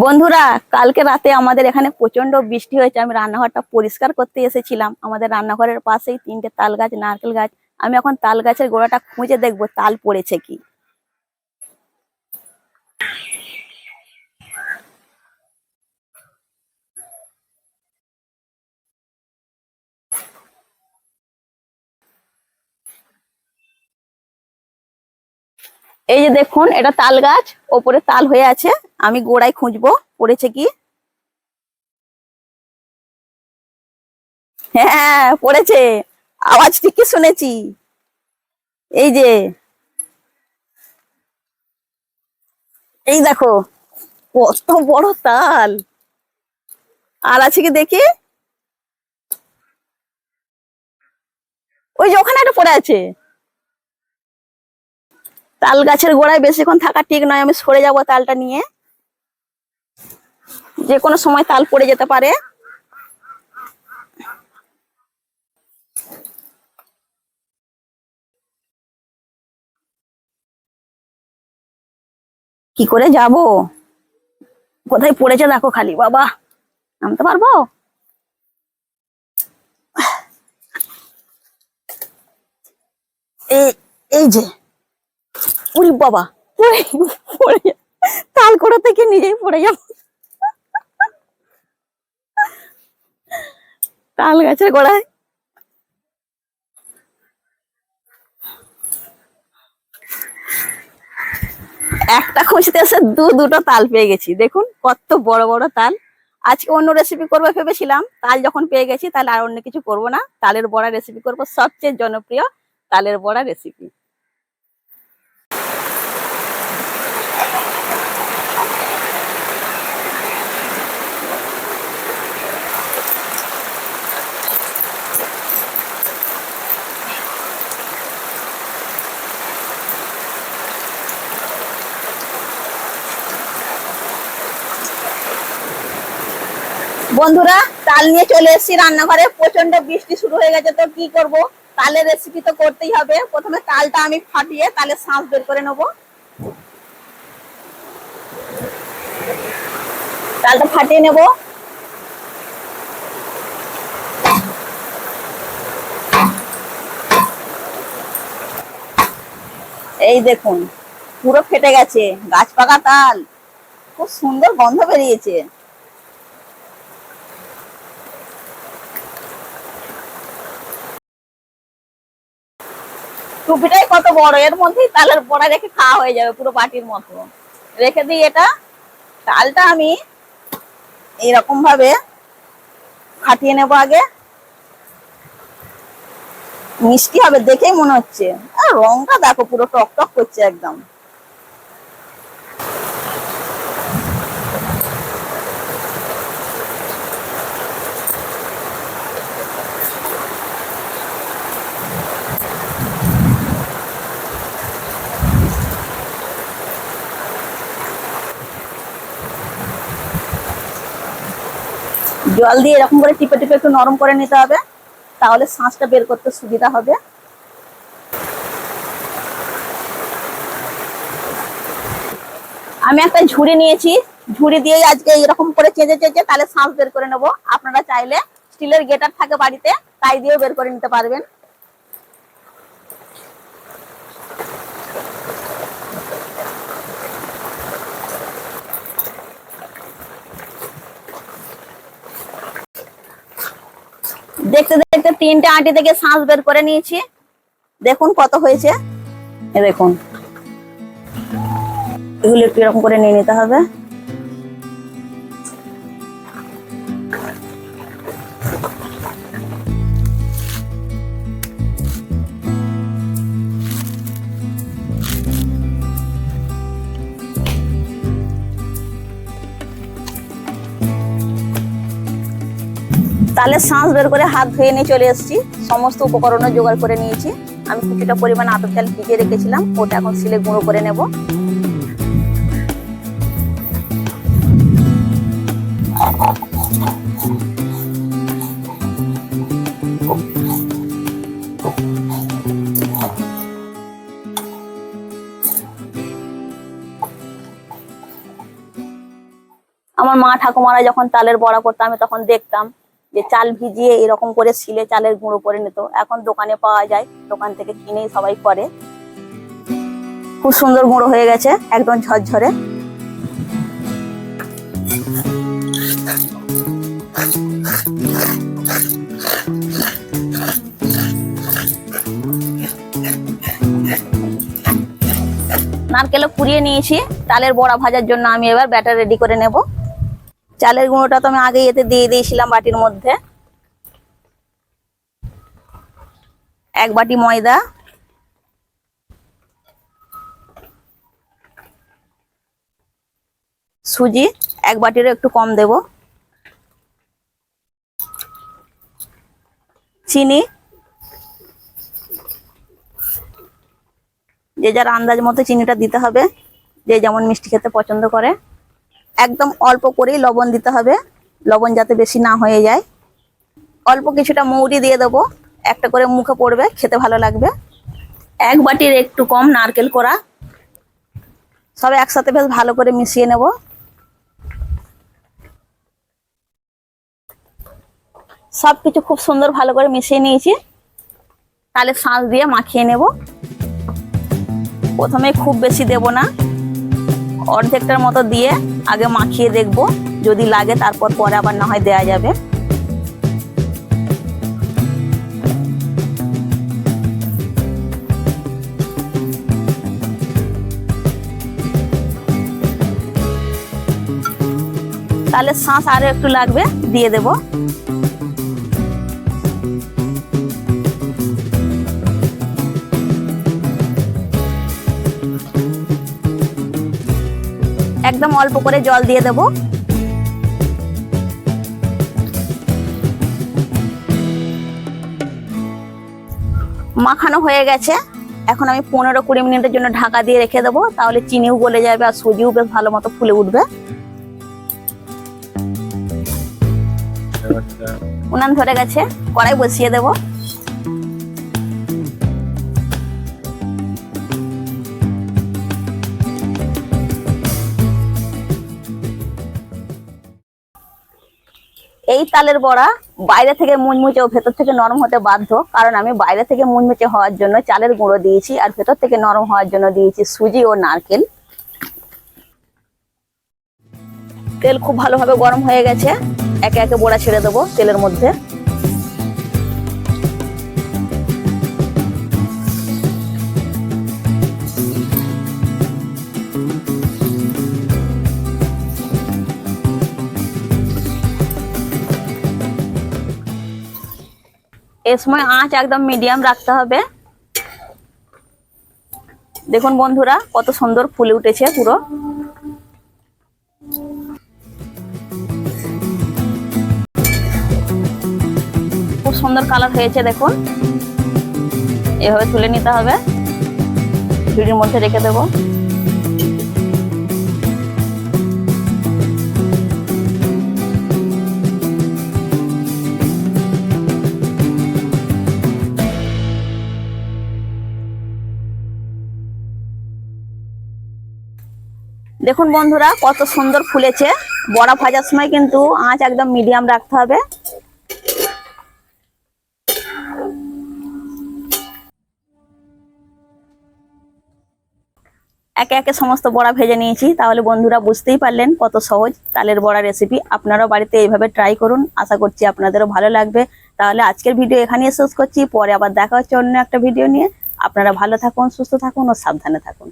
বন্ধুরা, কালকে রাতে আমাদের এখানে প্রচন্ড বৃষ্টি হয়েছে। আমি রান্নাঘরটা পরিষ্কার করতে এসেছিলাম। আমাদের রান্নাঘরের পাশেই তিনটে তাল গাছ, নারকেল গাছ। আমি এখন তাল গাছের গোড়াটা খুঁজে দেখবো তাল পড়েছে কি। এই যে দেখুন, এটা তাল গাছ, ওপরে তাল হয়ে আছে। আমি গোড়ায় খুঁজবো পড়েছে কি। হ্যাঁ, পড়েছে। আওয়াজ ঠিকই শুনেছি। এই যে, এই দেখো, কত বড় তাল। আর আছে কি দেখি। ওই যে ওখানে একটা পড়ে আছে। তাল গাছের গোড়ায় বেশিক্ষণ থাকা ঠিক নয়, আমি সরে যাবো তালটা নিয়ে। যে কোনো সময় তাল পড়ে যেতে পারে। কি করে যাব? কোথায় পড়েছে দেখো খালি, বাবা নামতে পারবো? এই এই যে, উরি বাবা, পড়ে পড়ে তাল কোড়া থেকে নিজেই পড়ে যাব। তাল গাছের গোড়ায় একটা খুঁজতে এসে দুটো তাল পেয়ে গেছি। দেখুন কত বড় বড় তাল। আজকে অন্য রেসিপি করবো ভেবেছিলাম, তাল যখন পেয়ে গেছি তাহলে আর অন্য কিছু করব না, তালের বড়া রেসিপি করব, সবচেয়ে জনপ্রিয় তালের বড়া রেসিপি। বন্ধুরা, তাল নিয়ে চলে এসেছি রান্নাঘরে। প্রচন্ড বৃষ্টি শুরু হয়ে গেছে, তো কি করব, তালের রেসিপি তো করতেই হবে। প্রথমে তালটা আমি ফাটিয়ে তালের শাঁস বের করে নেবো। তালটা ফাটিয়ে নেব। এই দেখুন, পুরো ফেটে গেছে। গাছ পাকা তাল, খুব সুন্দর গন্ধ বেরিয়েছে। টুপিটাই কত বড়, এর মধ্যেই তালের বড়া রেখে খাওয়া হয়ে যাবে পুরো বাটির মতো। রেখে দিই এটা। তালটা আমি এইরকম ভাবে ফাটিয়ে নেবো আগে। মিষ্টি হবে দেখেই মনে হচ্ছে। আর রংটা দেখো, পুরো টক টক করছে একদম। জল দিয়ে এরকম করে টিপে টিপে একটু নরম করে নিতে হবে, তাহলে শাঁসটা বের করতে সুবিধা হবে। আমি একটা ঝুড়ি নিয়েছি, ঝুড়ি দিয়ে আজকে এরকম করে চেঁচে চেঁচে তাহলে শাঁস বের করে নেবো। আপনারা চাইলে স্টিলের গেটার থাকে বাড়িতে, তাই দিয়েও বের করে নিতে পারবেন। দেখতে দেখতে তিনটে আঁটি থেকে শাঁস বের করে নিয়েছি। দেখুন কত হয়েছে। দেখুন, এগুলো একটু এরকম করে নিয়ে নিতে হবে। তাহলে শাঁস বের করে হাত ধুয়ে নিয়ে চলে এসেছি। সমস্ত উপকরণও জোগাড় করে নিয়েছি। আমি কিছুটা পরিমাণ আতপ চাল ভিজিয়ে রেখেছিলাম, ওটা এখন শিলে গুঁড়ো করে নেব। আমার মা ঠাকুমারা যখন তালের বড়া করতো আমি তখন দেখতাম যে চাল ভিজিয়ে এরকম করে শিলে চালের গুঁড়ো করে নিত। এখন দোকানে পাওয়া যায়, দোকান থেকে কিনেই সবাই করে। খুব সুন্দর গুঁড়ো হয়ে গেছে, একদম ঝরঝরে। নারকেলও কুড়িয়ে নিয়েছি। তালের বড়া ভাজার জন্য আমি এবার ব্যাটার রেডি করে নেব। চালের গুঁড়োটা তো আমি আগে এতে দিয়ে দিয়েছিলাম বাটির মধ্যে। 1 বাটি ময়দা, সুজি 1 বাটিরও একটু কম দেব, চিনি যে যার আন্দাজ মতো চিনিটা দিতে হবে, যে যেমন মিষ্টি খেতে পছন্দ করে। একদম অল্প করেই লবণ দিতে হবে, লবণ যাতে বেশি না হয়ে যায়। অল্প কিছুটা মৌরি দিয়ে দেবো, একটা করে মুখে পড়বে, খেতে ভালো লাগবে। 1 বাটির একটু কম নারকেল কোড়া, সব একসাথে বেশ ভালো করে মিশিয়ে নেব। সবকিছু খুব সুন্দর ভালো করে মিশিয়ে নিয়েছি। তাহলে শাঁস দিয়ে মাখিয়ে নেব। প্রথমে খুব বেশি দেব না, অর্ধেকটার মতো দিয়ে আগে মাখিয়ে দেখব, যদি লাগে তারপর পরে আবার না হয় দেয়া যাবে। তাহলে শাঁস আরো একটু লাগবে, দিয়ে দেব। একদম অল্প করে জল দিয়ে দেব। মাখানো হয়ে গেছে। এখন আমি 15-20 মিনিটের জন্য ঢাকা দিয়ে রেখে দেবো, তাহলে চিনিও গলে যাবে আর সুজিও বেশ ভালো মতো ফুলে উঠবে। উনান ধরে গেছে, কড়াই বসিয়ে দেব। এই তালের বড়া বাইরে থেকে মুচমুচে ও ভেতর থেকে নরম হতে বাধ্য, কারণ আমি বাইরে থেকে মুচমুচে হওয়ার জন্য চালের গুঁড়ো দিয়েছি, আর ভেতর থেকে নরম হওয়ার জন্য দিয়েছি সুজি ও নারকেল। তেল খুব ভালোভাবে গরম হয়ে গেছে, একে একে বড়া ছেড়ে দেবো তেলের মধ্যে। এই সময় আঁচ একদম মিডিয়াম রাখতে হবে। দেখুন বন্ধুরা কত সুন্দর ফুলে উঠেছে, পুরো খুব সুন্দর কালার হয়েছে। দেখুন এভাবে তুলে নিতে হবে, ঝুড়ির মধ্যে রেখে দেবো। দেখুন বন্ধুরা কত সুন্দর ফুলেছে। বড়া ভাজার সময় কিন্তু আঁচ একদম মিডিয়াম রাখতে হবে। একে একে সমস্ত বড়া ভেজে নিয়েছি। তাহলে বন্ধুরা বুঝতেই পারলেন কত সহজ তালের বড়া রেসিপি। আপনারাও বাড়িতে এইভাবে ট্রাই করুন, আশা করছি আপনাদেরও ভালো লাগবে। তাহলে আজকের ভিডিও এখানেই শেষ করছি, পরে আবার দেখা হচ্ছে অন্য একটা ভিডিও নিয়ে। আপনারা ভালো থাকুন, সুস্থ থাকুন ও সাবধানে থাকুন।